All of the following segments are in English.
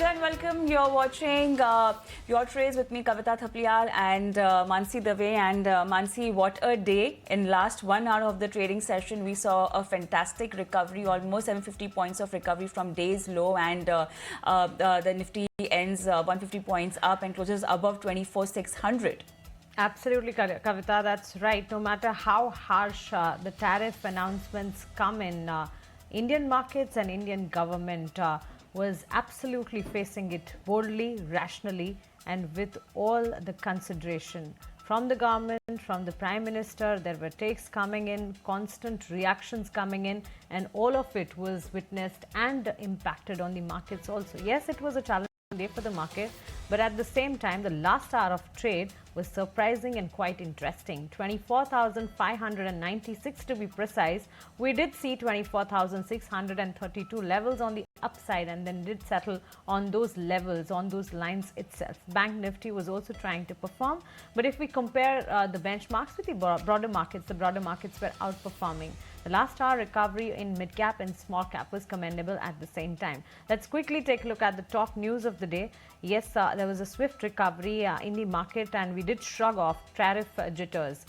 Hello and welcome. You're watching Your Trades with me, Kavita Thapliyal and Mansi Dave. And Mansi, what a day. In last 1 hour of the trading session, we saw a fantastic recovery, almost 750 points of recovery from day's low. And the Nifty ends 150 points up and closes above 24,600. Absolutely, Kavita, that's right. No matter how harsh the tariff announcements come in, Indian markets and Indian government was absolutely facing it boldly, rationally, and with all the consideration. From the government, from the Prime Minister, there were takes coming in, constant reactions coming in, and all of it was witnessed and impacted on the markets also. Yes, it was a challenging day for the market, but at the same time, the last hour of trade was surprising and quite interesting. 24,596 to be precise. We did see 24,632 levels on the upside and then did settle on those levels, on those lines itself. Bank Nifty was also trying to perform, but if we compare the benchmarks with the broader markets were outperforming. The last hour recovery in mid-cap and small-cap was commendable at the same time. Let's quickly take a look at the top news of the day. Yes, there was a swift recovery in the market and we did shrug off tariff jitters.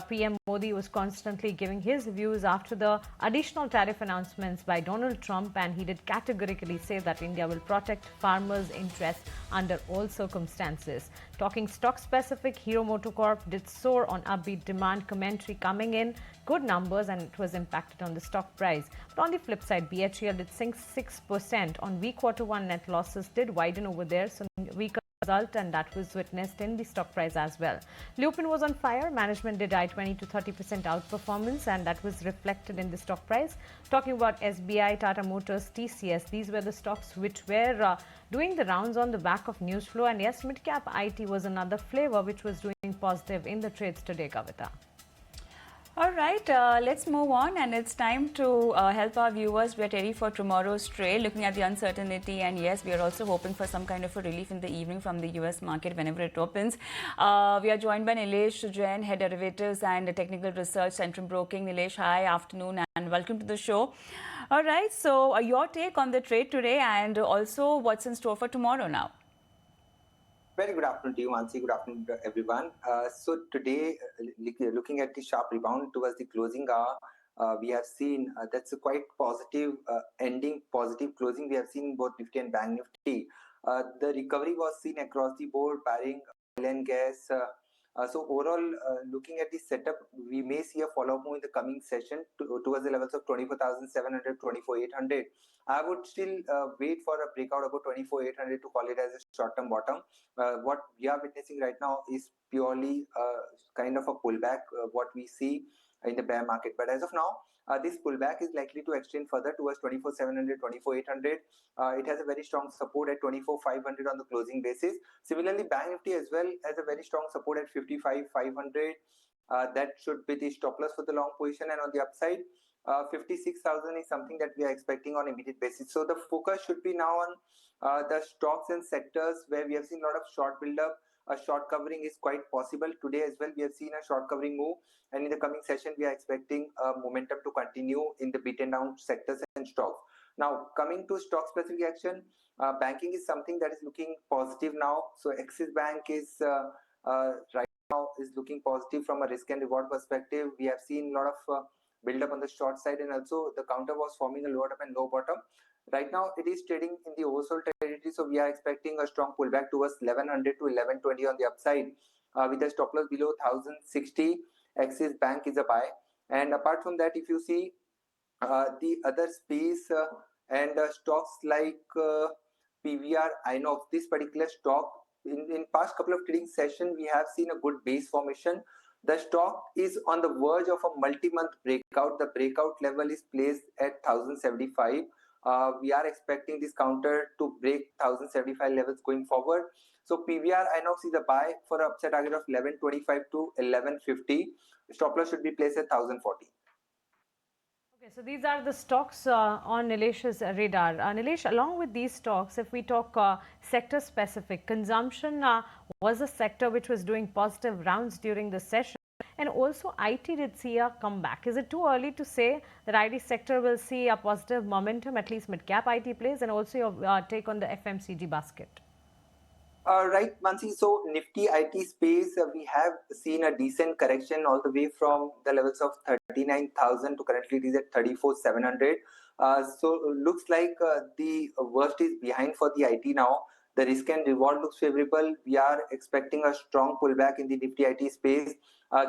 PM Modi was constantly giving his views after the additional tariff announcements by Donald Trump, and he did categorically say that India will protect farmers' interests under all circumstances. Talking stock-specific, Hero MotoCorp did soar on upbeat demand commentary coming in, good numbers, and it was impacted on the stock price. But on the flip side, BHEL did sink 6% on weak Q1 net losses did widen over there, so weaker result, and that was witnessed in the stock price as well. Lupin was on fire. Management did 20 to 30% outperformance, and that was reflected in the stock price. Talking about SBI, Tata Motors, TCS, these were the stocks which were doing the rounds on the back of news flow. And yes, mid-cap IT was another flavor which was doing positive in the trades today, Kavita. All right, let's move on, and it's time to help our viewers. We are ready for tomorrow's trade, looking at the uncertainty, and yes, we are also hoping for some kind of a relief in the evening from the US market whenever it opens. We are joined by Nilesh Jain, Head Derivatives and Technical Research, Centrum Broking. Nilesh, hi, afternoon, and welcome to the show. All right, so your take on the trade today, and also what's in store for tomorrow now? Very good afternoon to you, Mansi. Good afternoon to everyone. So today, looking at the sharp rebound towards the closing hour, we have seen that's a quite positive ending, positive closing we have seen in both Nifty and Bank Nifty. The recovery was seen across the board, barring oil and gas. So overall, looking at the setup, we may see a follow-up move in the coming session towards the levels of 24,700, 24,800. I would still wait for a breakout above 24,800 to call it as a short-term bottom. What we are witnessing right now is purely kind of a pullback, what we see in the bear market. But as of now, this pullback is likely to extend further towards 24,700, 24,800. It has a very strong support at 24,500 on the closing basis. Similarly, Bank Nifty as well has a very strong support at 55,500. That should be the stop loss for the long position, and on the upside, 56,000 is something that we are expecting on immediate basis. So the focus should be now on the stocks and sectors where we have seen a lot of short build-up. A short covering is quite possible. Today as well, we have seen a short covering move, and in the coming session, we are expecting momentum to continue in the beaten down sectors and stocks. Now, coming to stock specific action, banking is something that is looking positive now. So Axis Bank is right now is looking positive from a risk and reward perspective. We have seen a lot of build up on the short side, and also the counter was forming a lower top and low bottom. Right now, it is trading in the oversold territory, so we are expecting a strong pullback towards 1100 to 1120 on the upside, with a stop loss below 1060. Axis Bank is a buy, and apart from that, if you see the other space and stocks like PVR, Inox, this particular stock in past couple of trading session, we have seen a good base formation. The stock is on the verge of a multi-month breakout. The breakout level is placed at 1075. We are expecting this counter to break 1075 levels going forward. So PVR Inox is a buy for an upside target of 1125 to 1150. Stop loss should be placed at 1040. Okay, so these are the stocks on Nilesh's radar. Nilesh, along with these stocks, if we talk sector specific, consumption was a sector which was doing positive rounds during the session. And also IT did see a comeback. Is it too early to say that IT sector will see a positive momentum, at least mid-cap IT plays, and also your take on the FMCG basket? Right, Mansi. So Nifty IT space, we have seen a decent correction all the way from the levels of 39,000 to currently it is at 34,700. So looks like the worst is behind for the IT now. The risk and reward looks favorable. We are expecting a strong pullback in the Nifty IT space.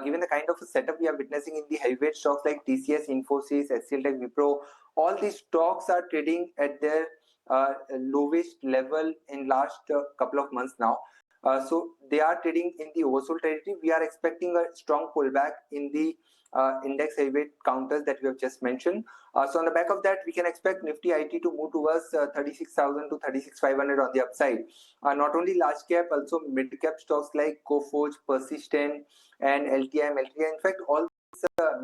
Given the kind of setup we are witnessing in the heavyweight stocks like TCS, Infosys, HCL Tech, Wipro, all these stocks are trading at their lowest level in last couple of months now. So they are trading in the oversold territory. We are expecting a strong pullback in the index heavyweight counters that we have just mentioned. So on the back of that, we can expect Nifty IT to move towards 36,000 to 36,500 on the upside. Not only large cap, also mid cap stocks like Coforge, Persistent, and LTI. In fact, all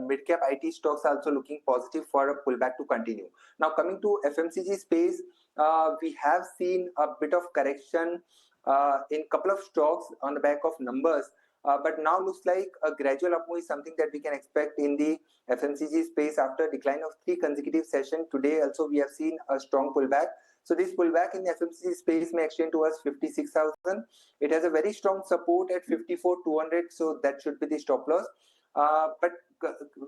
mid-cap IT stocks are also looking positive for a pullback to continue. Now, coming to FMCG space, we have seen a bit of correction in couple of stocks on the back of numbers. But now looks like a gradual upmove is something that we can expect in the FMCG space after a decline of 3 consecutive sessions. Today also we have seen a strong pullback. So this pullback in the FMCG space may extend towards 56,000. It has a very strong support at 54,200. So that should be the stop loss. But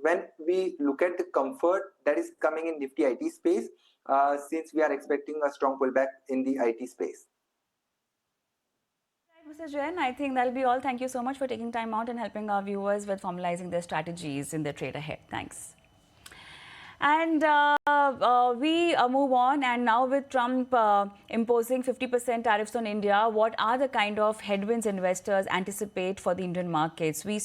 when we look at the comfort that is coming in Nifty IT space, since we are expecting a strong pullback in the IT space. Mr. Jain, I think that'll be all. Thank you so much for taking time out and helping our viewers with formalizing their strategies in the trade ahead. Thanks. And we move on, and now with Trump imposing 50% tariffs on India, what are the kind of headwinds investors anticipate for the Indian markets? We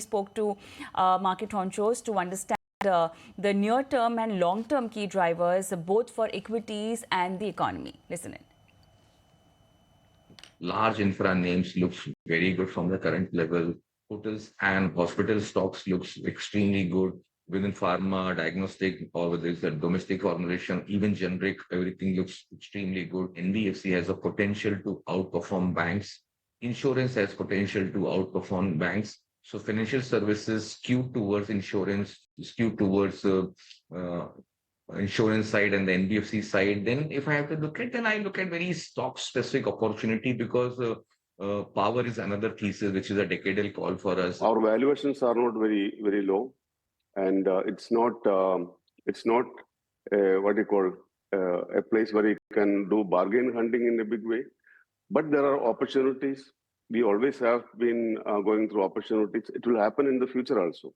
spoke to market honchos to understand the near-term and long-term key drivers, both for equities and the economy. Listen in. Large infra names looks very good from the current level. Hotels and hospital stocks looks extremely good. Within pharma, diagnostic, or whether it's a domestic formulation, even generic, everything looks extremely good. NBFC has a potential to outperform banks. Insurance has potential to outperform banks. So financial services skewed towards insurance, skewed towards insurance side and the NBFC side. Then if I have to look at, then I look at very stock specific opportunity, because power is another thesis, which is a decadal call for us. Our valuations are not very, very low. And it's not what you call a place where you can do bargain hunting in a big way. But there are opportunities. We always have been going through opportunities. It will happen in the future also.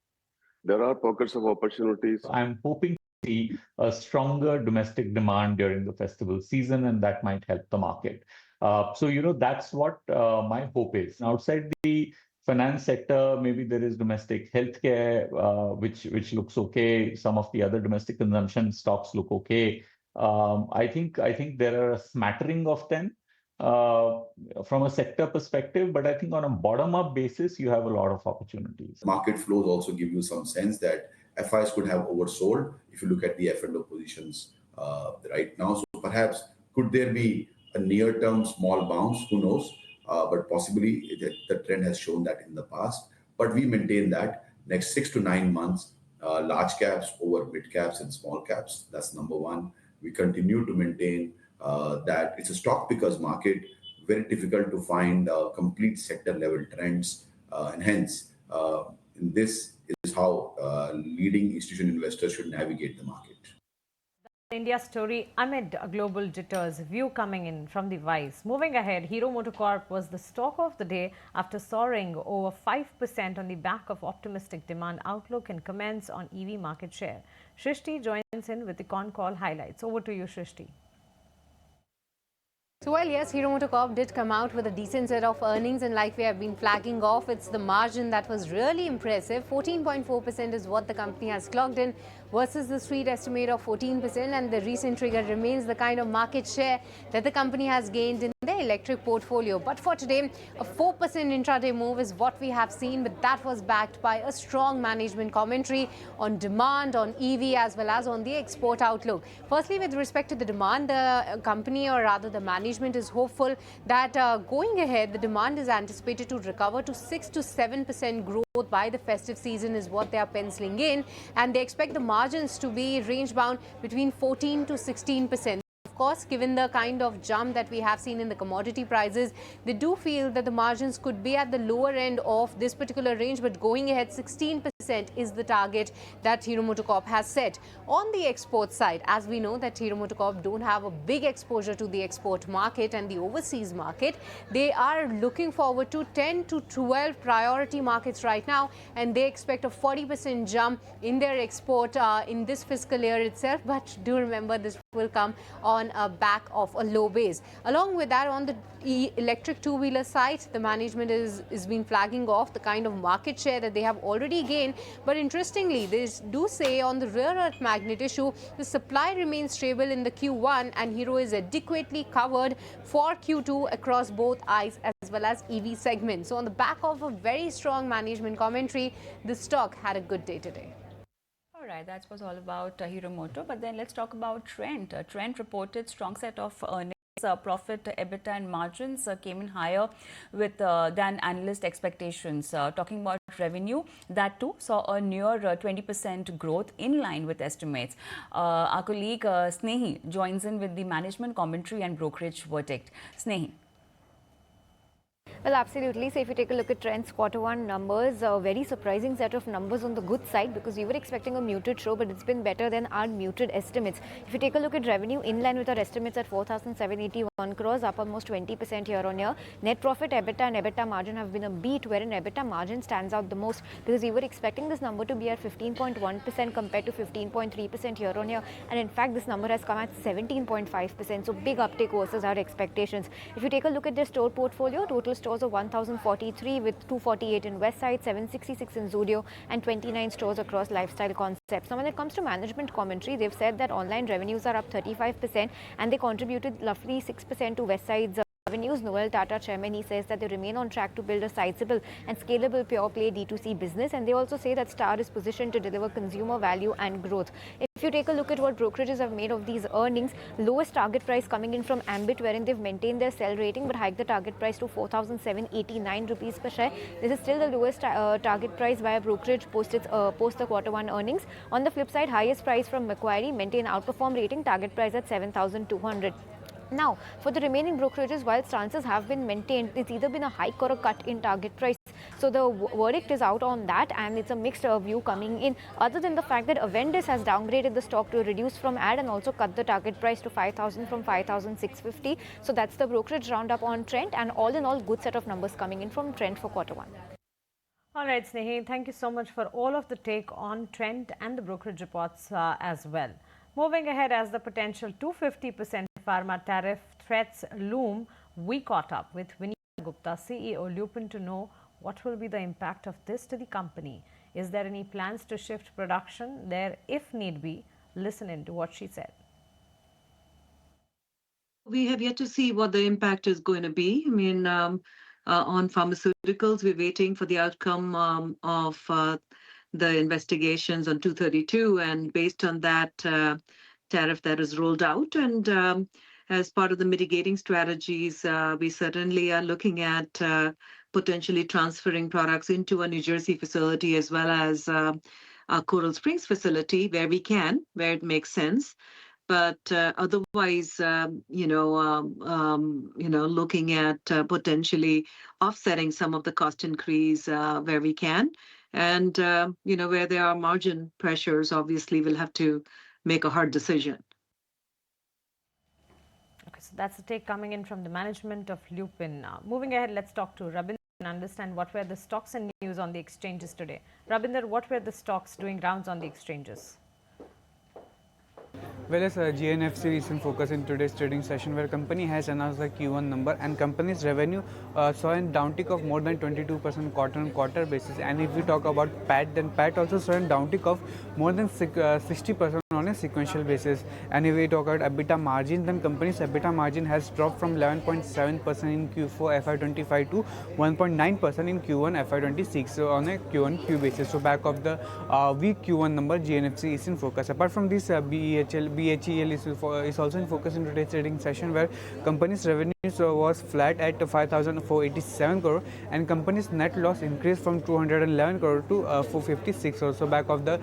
There are pockets of opportunities. I'm hoping to see a stronger domestic demand during the festival season, and that might help the market. So, that's what my hope is. Outside the finance sector, maybe there is domestic healthcare, which looks okay. Some of the other domestic consumption stocks look okay. I think there are a smattering of them from a sector perspective, but I think on a bottom-up basis, you have a lot of opportunities. Market flows also give you some sense that FIs could have oversold if you look at the F&O positions right now. So perhaps could there be a near-term small bounce? Who knows? But possibly the trend has shown that in the past. But we maintain that next 6 to 9 months, large caps over mid caps and small caps. That's number one. We continue to maintain that it's a stock pickers market, very difficult to find complete sector level trends. And hence, this is how leading institutional investors should navigate the market. India story amid global jitters. View coming in from the Vice. Moving ahead, Hero MotoCorp was the stock of the day after soaring over 5% on the back of optimistic demand outlook and comments on EV market share. Shrishti joins in with the con call highlights. Over to you, Shrishti. So, well, yes, Hero MotoCorp did come out with a decent set of earnings, and like we have been flagging off, it's the margin that was really impressive. 14.4% is what the company has clocked in versus the street estimate of 14%, and the recent trigger remains the kind of market share that the company has gained in their electric portfolio. But for today, a 4% intraday move is what we have seen, but that was backed by a strong management commentary on demand, on EV, as well as on the export outlook. Firstly, with respect to the demand, the company, or rather the management, is hopeful that going ahead, the demand is anticipated to recover to 6 to 7% growth by the festive season is what they are penciling in, and they expect the margins to be range bound between 14 to 16%. Of course, given the kind of jump that we have seen in the commodity prices, they do feel that the margins could be at the lower end of this particular range, but going ahead, 16% is the target that Hero MotoCorp has set. On the export side, as we know that Hero MotoCorp don't have a big exposure to the export market and the overseas market, they are looking forward to 10 to 12 priority markets right now, and they expect a 40% jump in their export in this fiscal year itself. But do remember, this will come on a back of a low base. Along with that, on the electric two-wheeler side, the management is been flagging off the kind of market share that they have already gained. But interestingly, they do say on the rare earth magnet issue, the supply remains stable in the Q1, and Hero is adequately covered for Q2 across both ICE as well as EV segments. So on the back of a very strong management commentary, the stock had a good day today. All right, that was all about Hero Moto. But then let's talk about Trent. Trent reported strong set of earnings. Profit, EBITDA and margins came in higher with than analyst expectations. Talking about revenue, that too saw a near 20% growth in line with estimates. Our colleague Snehi joins in with the management commentary and brokerage verdict. Snehi. Well, absolutely. So if you take a look at Trent's Q1 numbers, a very surprising set of numbers on the good side, because we were expecting a muted show, but it's been better than our muted estimates. If you take a look at revenue, in line with our estimates at 4,781 crores, up almost 20% year on year. Net profit, EBITDA and EBITDA margin have been a beat, wherein EBITDA margin stands out the most, because we were expecting this number to be at 15.1% compared to 15.3% year on year. And in fact, this number has come at 17.5%. So big uptick versus our expectations. If you take a look at their store portfolio, total stores of 1,043 with 248 in Westside, 766 in Zudio and 29 stores across lifestyle concepts. Now, when it comes to management commentary, they've said that online revenues are up 35% and they contributed roughly 6% to Westside's revenues. Noel Tata, chairman, he says that they remain on track to build a sizable and scalable pure play D2C business, and they also say that Star is positioned to deliver consumer value and growth. If you take a look at what brokerages have made of these earnings, lowest target price coming in from Ambit, wherein they've maintained their sell rating but hiked the target price to 4,789 rupees per share. This is still the lowest target price by a brokerage post the Q1 earnings. On the flip side, highest price from Macquarie, maintain outperform rating, target price at 7,200. Now, for the remaining brokerages, while stances have been maintained, it's either been a hike or a cut in target price. So the verdict is out on that, and it's a mixed view coming in, other than the fact that Avendus has downgraded the stock to reduce from add and also cut the target price to 5,000 from 5,650. So that's the brokerage roundup on Trent, and all in all, good set of numbers coming in from Trent for Q1. All right, Snehi, thank you so much for all of the take on Trent and the brokerage reports as well. Moving ahead, as the potential 250% pharma tariff threats loom, we caught up with Vinita Gupta, CEO Lupin, to know what will be the impact of this to the company. Is there any plans to shift production there if need be? Listen in to what she said. We have yet to see what the impact is going to be. I mean, on pharmaceuticals, we're waiting for the outcome of the investigations on 232, and based on that tariff that is rolled out, and as part of the mitigating strategies, we certainly are looking at potentially transferring products into a New Jersey facility as well as our Coral Springs facility where we can, where it makes sense. But otherwise, looking at potentially offsetting some of the cost increase where we can. And, where there are margin pressures, obviously we'll have to make a hard decision. Okay, so that's the take coming in from the management of Lupin. Moving ahead, let's talk to Rabinder and understand what were the stocks and news on the exchanges today. Rabinder, what were the stocks doing rounds on the exchanges? Well as GNFC is in focus in today's trading session, where company has announced the Q1 number, and company's revenue saw a downtick of more than 22% quarter-on-quarter basis. And if we talk about PAT, then PAT also saw a downtick of more than 60% on a sequential basis. And if we talk about EBITDA margin, then company's EBITDA margin has dropped from 11.7% in Q4 FY25 to 1.9% in Q1 FY26. So on a Q1Q basis, so back of the weak Q1 number, GNFC is in focus. Apart from this, BHEL is also in focus in today's trading session, where company's revenue was flat at 5,487 crore, and company's net loss increased from 211 crore to 456 crore. So back of the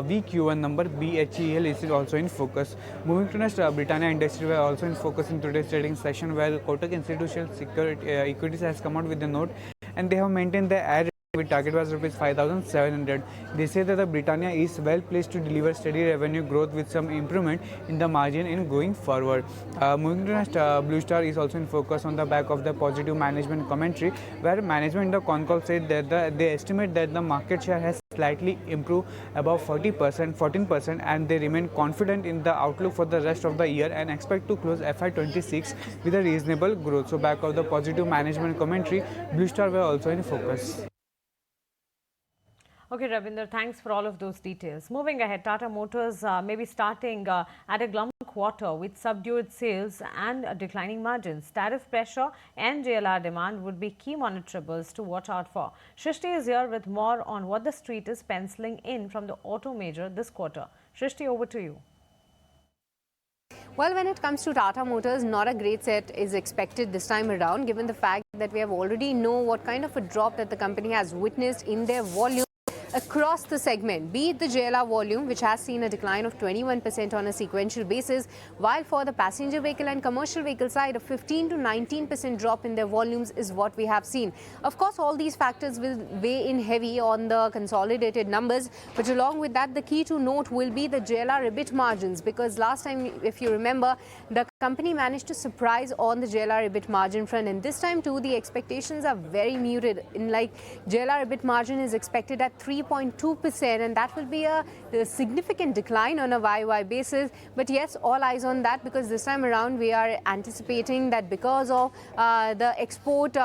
weak Q1 number, BHEL is also in focus. Moving to next, Britannia Industry were also in focus in today's trading session, where Kotak Institutional Security Equities has come out with a note, and they have maintained their ad with target was rupees 5,700. They say that the Britannia is well placed to deliver steady revenue growth with some improvement in the margin in going forward. Moving to next, Blue Star is also in focus on the back of the positive management commentary, where management in the con call said that they estimate that the market share has slightly improved above 14%, and they remain confident in the outlook for the rest of the year and expect to close FY26 with a reasonable growth. So back of the positive management commentary, Blue Star were also in focus. Okay, Ravinder, thanks for all of those details. Moving ahead, Tata Motors may be starting at a glum quarter with subdued sales and declining margins. Tariff pressure and JLR demand would be key monitorables to watch out for. Shrishti is here with more on what the street is penciling in from the auto major this quarter. Shrishti, over to you. Well, when it comes to Tata Motors, not a great set is expected this time around, given the fact that we have already know what kind of a drop that the company has witnessed in their volume across the segment, be it the JLR volume, which has seen a decline of 21% on a sequential basis, while for the passenger vehicle and commercial vehicle side, a 15 to 19% drop in their volumes is what we have seen. Of course, all these factors will weigh in heavy on the consolidated numbers, but along with that, the key to note will be the JLR EBIT margins, because last time, if you remember, the company managed to surprise on the JLR EBIT margin front, and this time too, the expectations are very muted. In like JLR EBIT margin is expected at 3.2%, and that will be a significant decline on a YY basis. But yes, all eyes on that, because this time around we are anticipating that because of the export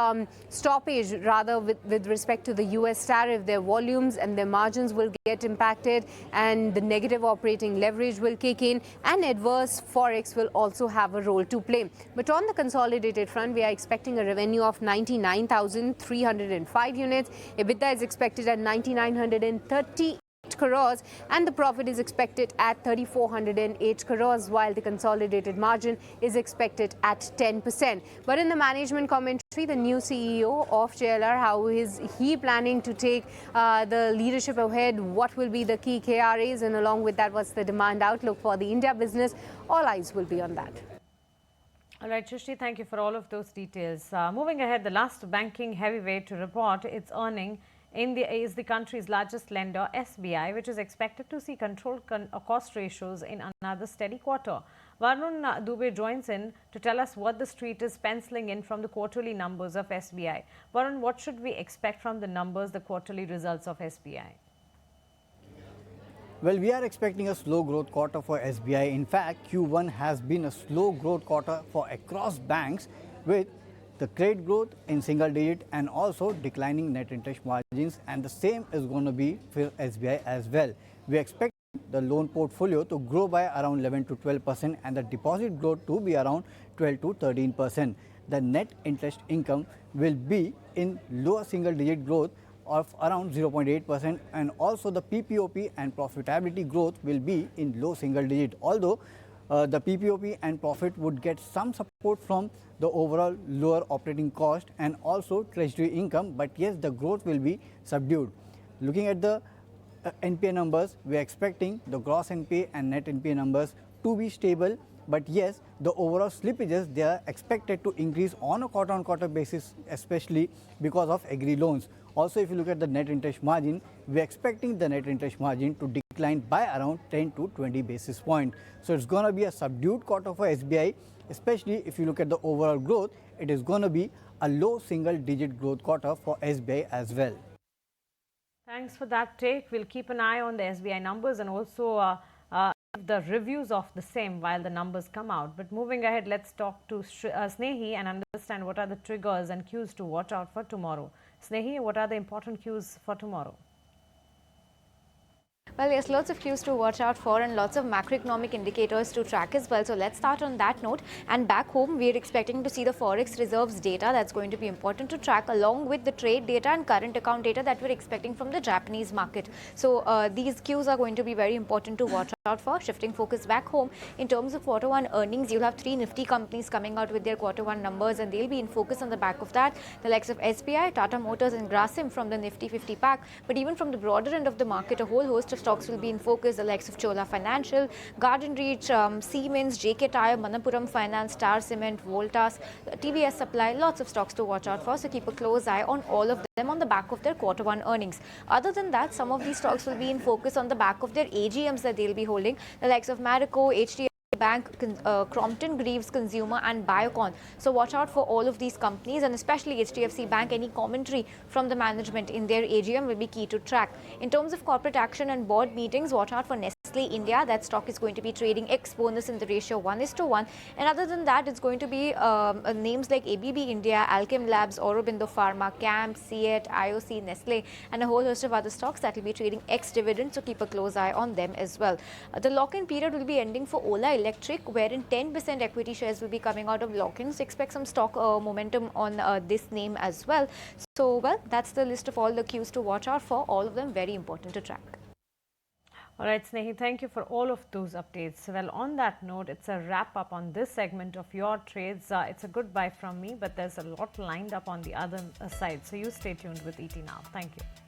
stoppage, rather with respect to the US tariff, their volumes and their margins will get impacted, and the negative operating leverage will kick in, and adverse forex will also have a role to play. But on the consolidated front, we are expecting a revenue of 99,305 units. EBITDA is expected at 9,938 crores, and the profit is expected at 3,408 crores, while the consolidated margin is expected at 10%. But in the management commentary, the new CEO of JLR, how is he planning to take the leadership ahead? What will be the key KRAs, and along with that, what's the demand outlook for the India business? All eyes will be on that. All right, Shrishti, thank you for all of those details. Moving ahead, the last banking heavyweight to report its earning is the country's largest lender, SBI, which is expected to see controlled cost ratios in another steady quarter. Varun Dubey joins in to tell us what the street is penciling in from the quarterly numbers of SBI. Varun, what should we expect from the numbers, the quarterly results of SBI? Well, we are expecting a slow growth quarter for SBI. In fact, Q1 has been a slow growth quarter for across banks, with the credit growth in single digit and also declining net interest margins, and the same is going to be for SBI as well. We expect the loan portfolio to grow by around 11 to 12% and the deposit growth to be around 12 to 13%. The net interest income will be in lower single digit growth of around 0.8%, and also the PPOP and profitability growth will be in low single digit, although the PPOP and profit would get some support from the overall lower operating cost and also treasury income, but yes, the growth will be subdued. Looking at the NPA numbers, we are expecting the gross NPA and net NPA numbers to be stable, but yes, the overall slippages, they are expected to increase on a quarter-on-quarter basis, especially because of agri loans. Also, if you look at the net interest margin, we are expecting the net interest margin to decline by around 10 to 20 basis points. So it's going to be a subdued quarter for SBI, especially if you look at the overall growth, it is going to be a low single digit growth quarter for SBI as well. Thanks for that take. We'll keep an eye on the SBI numbers and also the reviews of the same while the numbers come out. But moving ahead, let's talk to Snehi and understand what are the triggers and cues to watch out for tomorrow. Snehi, what are the important cues for tomorrow? Well, yes, lots of cues to watch out for and lots of macroeconomic indicators to track as well. So let's start on that note. And back home, we're expecting to see the forex reserves data. That's going to be important to track, along with the trade data and current account data that we're expecting from the Japanese market. So these cues are going to be very important to watch out for. Shifting focus back home, in terms of Q1 earnings, you'll have 3 Nifty companies coming out with their Q1 numbers, and they'll be in focus on the back of that. The likes of SBI, Tata Motors and Grasim from the Nifty 50 pack. But even from the broader end of the market, a whole host of stocks will be in focus, the likes of Chola Financial, Garden Reach, Siemens, JK Tyre, Manappuram Finance, Star Cement, Voltas, TVS Supply, lots of stocks to watch out for. So keep a close eye on all of them on the back of their Q1 earnings. Other than that, some of these stocks will be in focus on the back of their AGMs that they'll be holding, the likes of Marico, HDFC Bank, Crompton Greaves Consumer and Biocon. So watch out for all of these companies, and especially HDFC Bank. Any commentary from the management in their AGM will be key to track. In terms of corporate action and board meetings, watch out for Nestle India. That stock is going to be trading ex-bonus in the ratio 1:1. And other than that, it's going to be names like ABB India, Alchem Labs, Aurobindo Pharma, CAMP, CEAT, IOC, Nestle, and a whole host of other stocks that will be trading ex-dividend. So keep a close eye on them as well. The lock-in period will be ending for Ola Electric, wherein 10% equity shares will be coming out of lock-ins. Expect some stock momentum on this name as well. So, well, that's the list of all the cues to watch out for. All of them very important to track. All right, Snehi, thank you for all of those updates. Well, on that note, it's a wrap up on this segment of your trades. It's a goodbye from me, but there's a lot lined up on the other side. So you stay tuned with ET Now. Thank you.